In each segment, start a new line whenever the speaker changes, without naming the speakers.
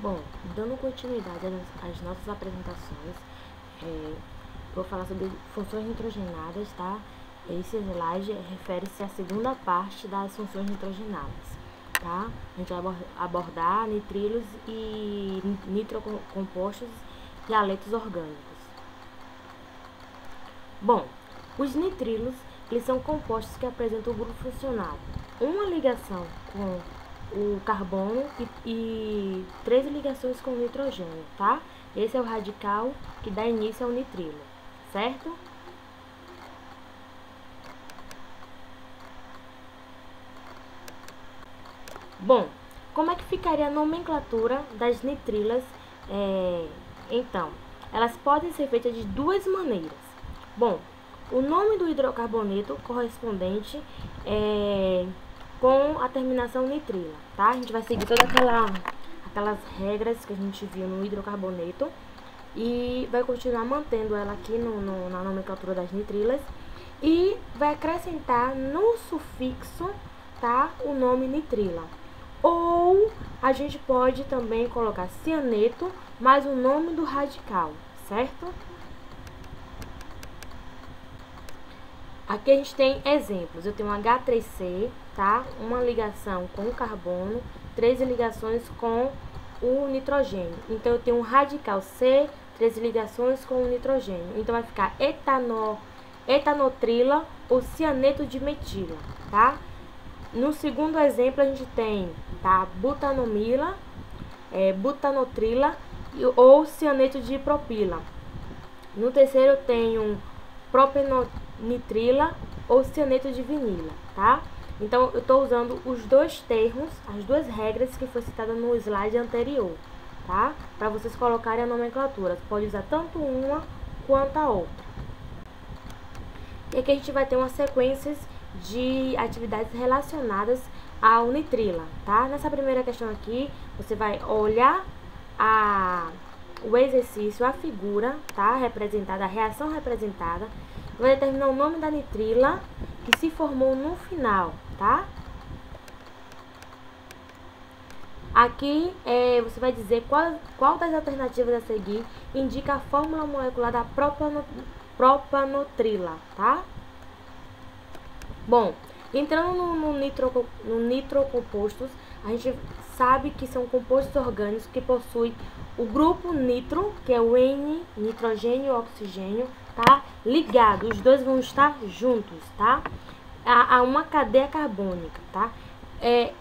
Bom, dando continuidade às nossas apresentações, vou falar sobre funções nitrogenadas, tá? Esse slide refere-se à segunda parte das funções nitrogenadas, tá? A gente vai abordar nitrilos e nitrocompostos e haletos orgânicos. Bom, os nitrilos, eles são compostos que apresentam o grupo funcional, uma ligação com o carbono e 3 ligações com o nitrogênio, tá? Esse é o radical que dá início ao nitrilo, certo? Bom, como é que ficaria a nomenclatura das nitrilas? Então, elas podem ser feitas de duas maneiras. Bom, o nome do hidrocarboneto correspondente com a terminação nitrila, tá? A gente vai seguir todas aquelas regras que a gente viu no hidrocarboneto e vai continuar mantendo ela aqui na nomenclatura das nitrilas e vai acrescentar no sufixo, tá, o nome nitrila. Ou a gente pode também colocar cianeto mais o nome do radical, certo? Aqui a gente tem exemplos. Eu tenho H3C, tá? Uma ligação com o carbono, 3 ligações com o nitrogênio. Então, eu tenho um radical C, 3 ligações com o nitrogênio. Então, vai ficar etanotrila ou cianeto de metila, tá? No segundo exemplo, a gente tem, tá, butanomila, butanotrila ou cianeto de propila. No terceiro, eu tenho propenotrila ou cianeto de vinila, tá? Então, eu estou usando os dois termos, as duas regras que foi citada no slide anterior, tá? Para vocês colocarem a nomenclatura. Você pode usar tanto uma quanto a outra. E aqui a gente vai ter uma sequência de atividades relacionadas ao nitrila, tá? Nessa primeira questão aqui, você vai olhar o exercício, a figura, tá? Representada, a reação representada, vai determinar o nome da nitrila que se formou no final, tá? Aqui você vai dizer qual das alternativas a seguir indica a fórmula molecular da propanotrila, tá? Bom, entrando no nitrocompostos, a gente sabe que são compostos orgânicos que possuem o grupo nitro, que é o N, nitrogênio e oxigênio, tá? Ligado, os dois vão estar juntos, tá? A uma cadeia carbônica, tá?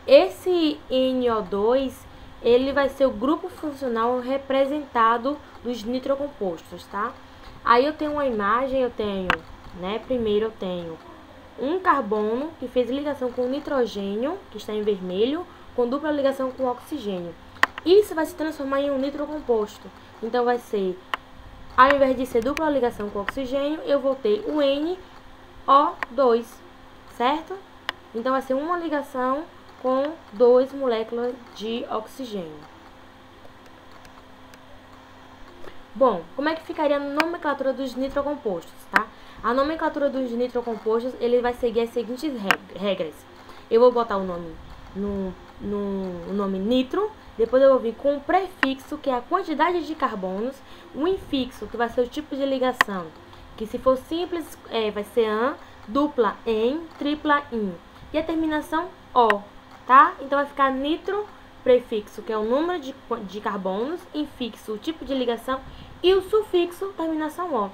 Esse NO2, ele vai ser o grupo funcional representado dos nitrocompostos, tá? Aí eu tenho uma imagem, primeiro eu tenho um carbono que fez ligação com o nitrogênio, que está em vermelho, com dupla ligação com o oxigênio. Isso vai se transformar em um nitrocomposto. Então, vai ser, ao invés de ser dupla ligação com o oxigênio, eu vou ter o NO2, certo? Então, vai ser uma ligação com 2 moléculas de oxigênio. Bom, como é que ficaria a nomenclatura dos nitrocompostos, tá? A nomenclatura dos nitrocompostos, ele vai seguir as seguintes regras. Eu vou botar o nome no nome nitro, depois eu vou vir com o prefixo, que é a quantidade de carbonos, o infixo, que vai ser o tipo de ligação, que se for simples, vai ser AN, dupla EN, tripla IN, e a terminação O, tá? Então, vai ficar nitro, prefixo, que é o número de carbonos, infixo, o tipo de ligação, e o sufixo, terminação O.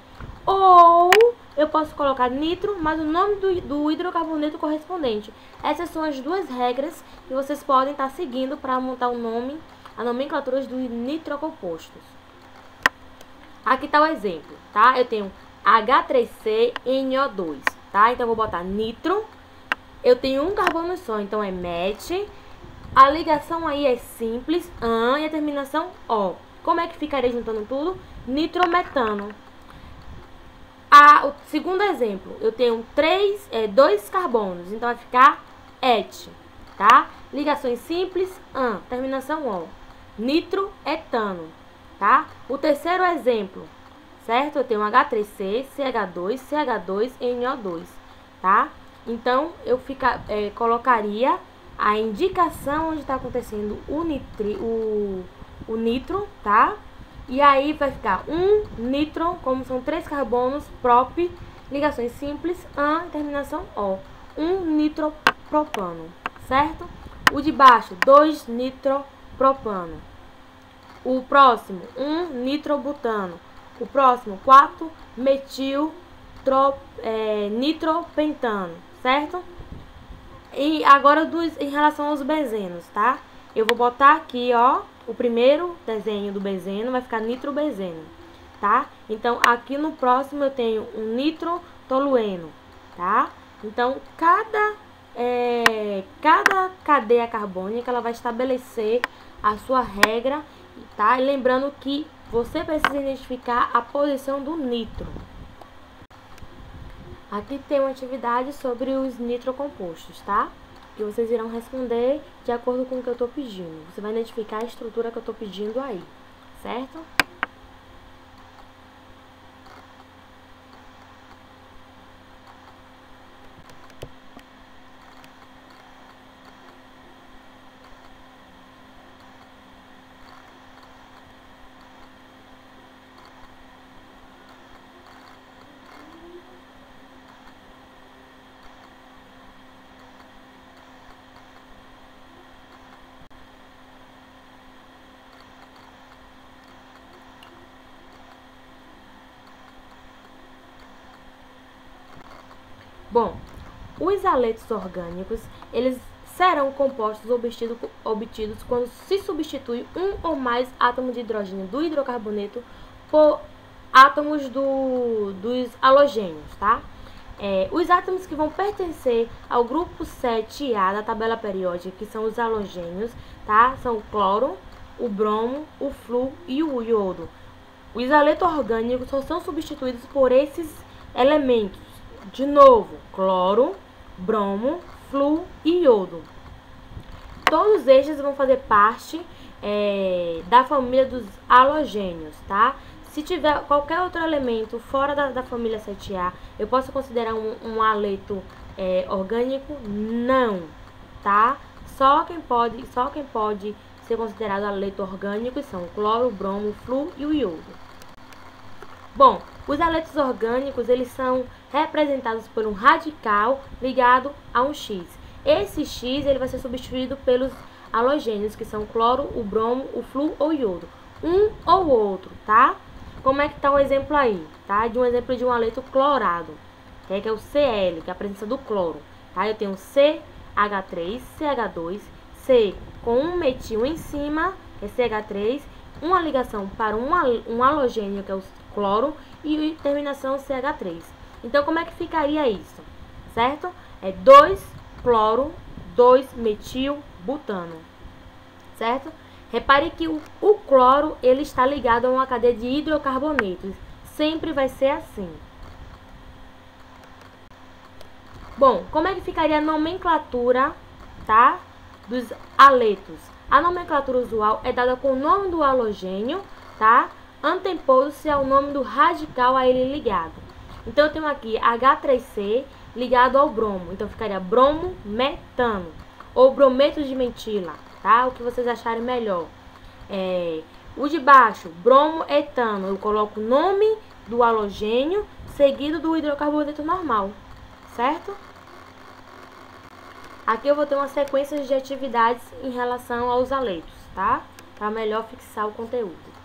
Ou eu posso colocar nitro, mas o nome do hidrocarboneto correspondente. Essas são as duas regras que vocês podem estar seguindo para montar o nome, a nomenclatura dos nitrocompostos. Aqui está o exemplo, tá? Eu tenho H3CNO2, tá? Então, eu vou botar nitro. Eu tenho um carbono só, então é MET. A ligação aí é simples, AN, e a terminação O. Como é que ficaria juntando tudo? Nitrometano. O segundo exemplo, eu tenho 2 carbonos, então vai ficar ET, tá? Ligações simples, AN, terminação O. Nitroetano, tá? O terceiro exemplo, certo? Eu tenho H3C, CH2, CH2, NO2, tá? Então, eu colocaria a indicação onde está acontecendo o nitro, tá? E aí vai ficar um nitro, como são 3 carbonos, prop, ligações simples, an, terminação o. 1-nitropropano, certo? O de baixo, 2-nitropropano. O próximo, 1-nitrobutano. O próximo, 4-metil-nitropentano, certo? E agora em relação aos benzenos, tá? Eu vou botar aqui, ó, o primeiro desenho do benzeno vai ficar nitrobenzeno, tá? Então, aqui no próximo eu tenho um nitrotolueno, tá? Então, cada cadeia carbônica, ela vai estabelecer a sua regra, tá? E lembrando que você precisa identificar a posição do nitro. Aqui tem uma atividade sobre os nitrocompostos, tá? Que vocês irão responder de acordo com o que eu estou pedindo. Você vai identificar a estrutura que eu estou pedindo aí, certo? Bom, os haletos orgânicos, eles serão compostos obtidos quando se substitui um ou mais átomos de hidrogênio do hidrocarboneto por átomos dos halogênios, tá? Os átomos que vão pertencer ao grupo 7A da tabela periódica, que são os halogênios, tá? São o cloro, o bromo, o flúor e o iodo. Os haletos orgânicos só são substituídos por esses elementos. De novo, cloro, bromo, flúor e iodo. Todos estes vão fazer parte da família dos halogênios, tá? Se tiver qualquer outro elemento fora da família 7A, eu posso considerar um haleto orgânico? Não, tá? Só quem pode ser considerado haleto orgânico são o cloro, o bromo, o flúor e o iodo. Bom, os haletos orgânicos, eles são representados por um radical ligado a um X. Esse X, ele vai ser substituído pelos halogênios, que são o cloro, o bromo, o flúor ou o iodo. Um ou outro, tá? Como é que tá o exemplo aí, tá? De um exemplo de um haleto clorado, que é o Cl, que é a presença do cloro, tá? Eu tenho CH3, CH2, C com um metil em cima, que é CH3, uma ligação para um halogênio, que é o cloro, e terminação CH3. Então, como é que ficaria isso? Certo? É 2 cloro, 2 metil butano. Certo? Repare que o cloro, ele está ligado a uma cadeia de hidrocarbonetos. Sempre vai ser assim. Bom, como é que ficaria a nomenclatura, tá, dos haletos? A nomenclatura usual é dada com o nome do halogênio, tá, antepondo-se ao nome do radical a ele ligado. Então, eu tenho aqui H3C ligado ao bromo. Então, ficaria bromo-metano ou brometo de mentila, tá? O que vocês acharem melhor. O de baixo, bromo-etano. Eu coloco o nome do halogênio seguido do hidrocarboneto normal, certo? Aqui eu vou ter uma sequência de atividades em relação aos haletos, tá? Para melhor fixar o conteúdo.